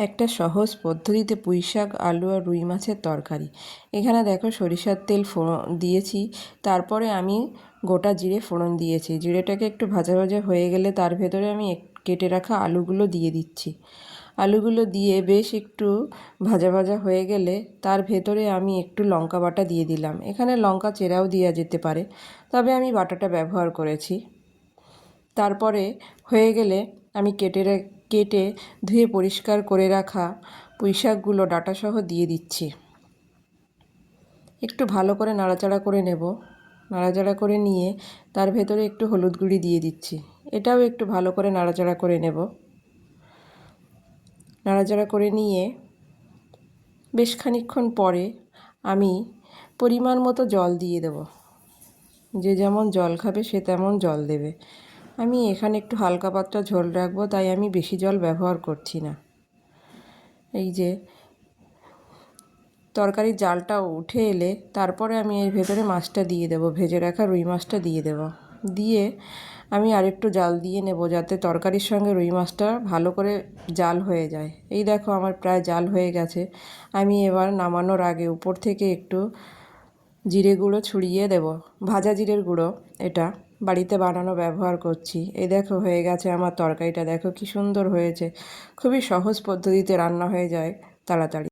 একটা সহজ পদ্ধতিতে পুঁইশাক, আলু আর রুই মাছের তরকারি। এখানে দেখো সরিষার তেল দিয়েছি, তারপরে আমি গোটা জিরে ফোড়ন দিয়েছি। জিরেটাকে একটু ভাজা ভাজা হয়ে গেলে তার ভেতরে আমি কেটে রাখা আলুগুলো দিয়ে দিচ্ছি। আলুগুলো দিয়ে বেশ একটু ভাজা ভাজা হয়ে গেলে তার ভেতরে আমি একটু লঙ্কা বাটা দিয়ে দিলাম। এখানে লঙ্কা চেরাও দেওয়া যেতে পারে, তবে আমি বাটাটা ব্যবহার করেছি। তারপরে হয়ে গেলে আমি কেটে ধুয়ে পরিষ্কার করে রাখা পুঁইশাকগুলো ডাঁটাসহ দিয়ে দিচ্ছি। একটু ভালো করে নাড়াচাড়া করে নেব। নাড়াচাড়া করে নিয়ে তার ভেতরে একটু হলুদ গুঁড়ি দিয়ে দিচ্ছি। এটাও একটু ভালো করে নাড়াচাড়া করে নেব। নাড়াচাড়া করে নিয়ে বেশ খানিকক্ষণ পরে আমি পরিমাণ মতো জল দিয়ে দেব। যে যেমন জল খাবে সে তেমন জল দেবে। আমি এখানে একটু হালকা পাতলা ঝোল রাখবো, তাই আমি বেশি জল ব্যবহার করছি না। এই যে তরকারির জালটা উঠে এলে তারপরে আমি এর ভেতরে মাছটা দিয়ে দেবো, ভেজে রাখা রুই মাছটা দিয়ে দেবো। দিয়ে আমি আরেকটু জাল দিয়ে নেব, যাতে তরকারির সঙ্গে রুই মাছটা ভালো করে জাল হয়ে যায়। এই দেখো আমার প্রায় জাল হয়ে গেছে। আমি এবার নামানোর আগে উপর থেকে একটু জিরে গুঁড়ো ছড়িয়ে দেব। ভাজা জিরের গুঁড়ো, এটা বাড়িতে বানানো ব্যবহার করছি। এই দেখো হয়ে গেছে আমার তরকারিটা, দেখো কি সুন্দর হয়েছে। খুবই সহজ পদ্ধতিতে রান্না হয়ে যায় তাড়াতাড়ি।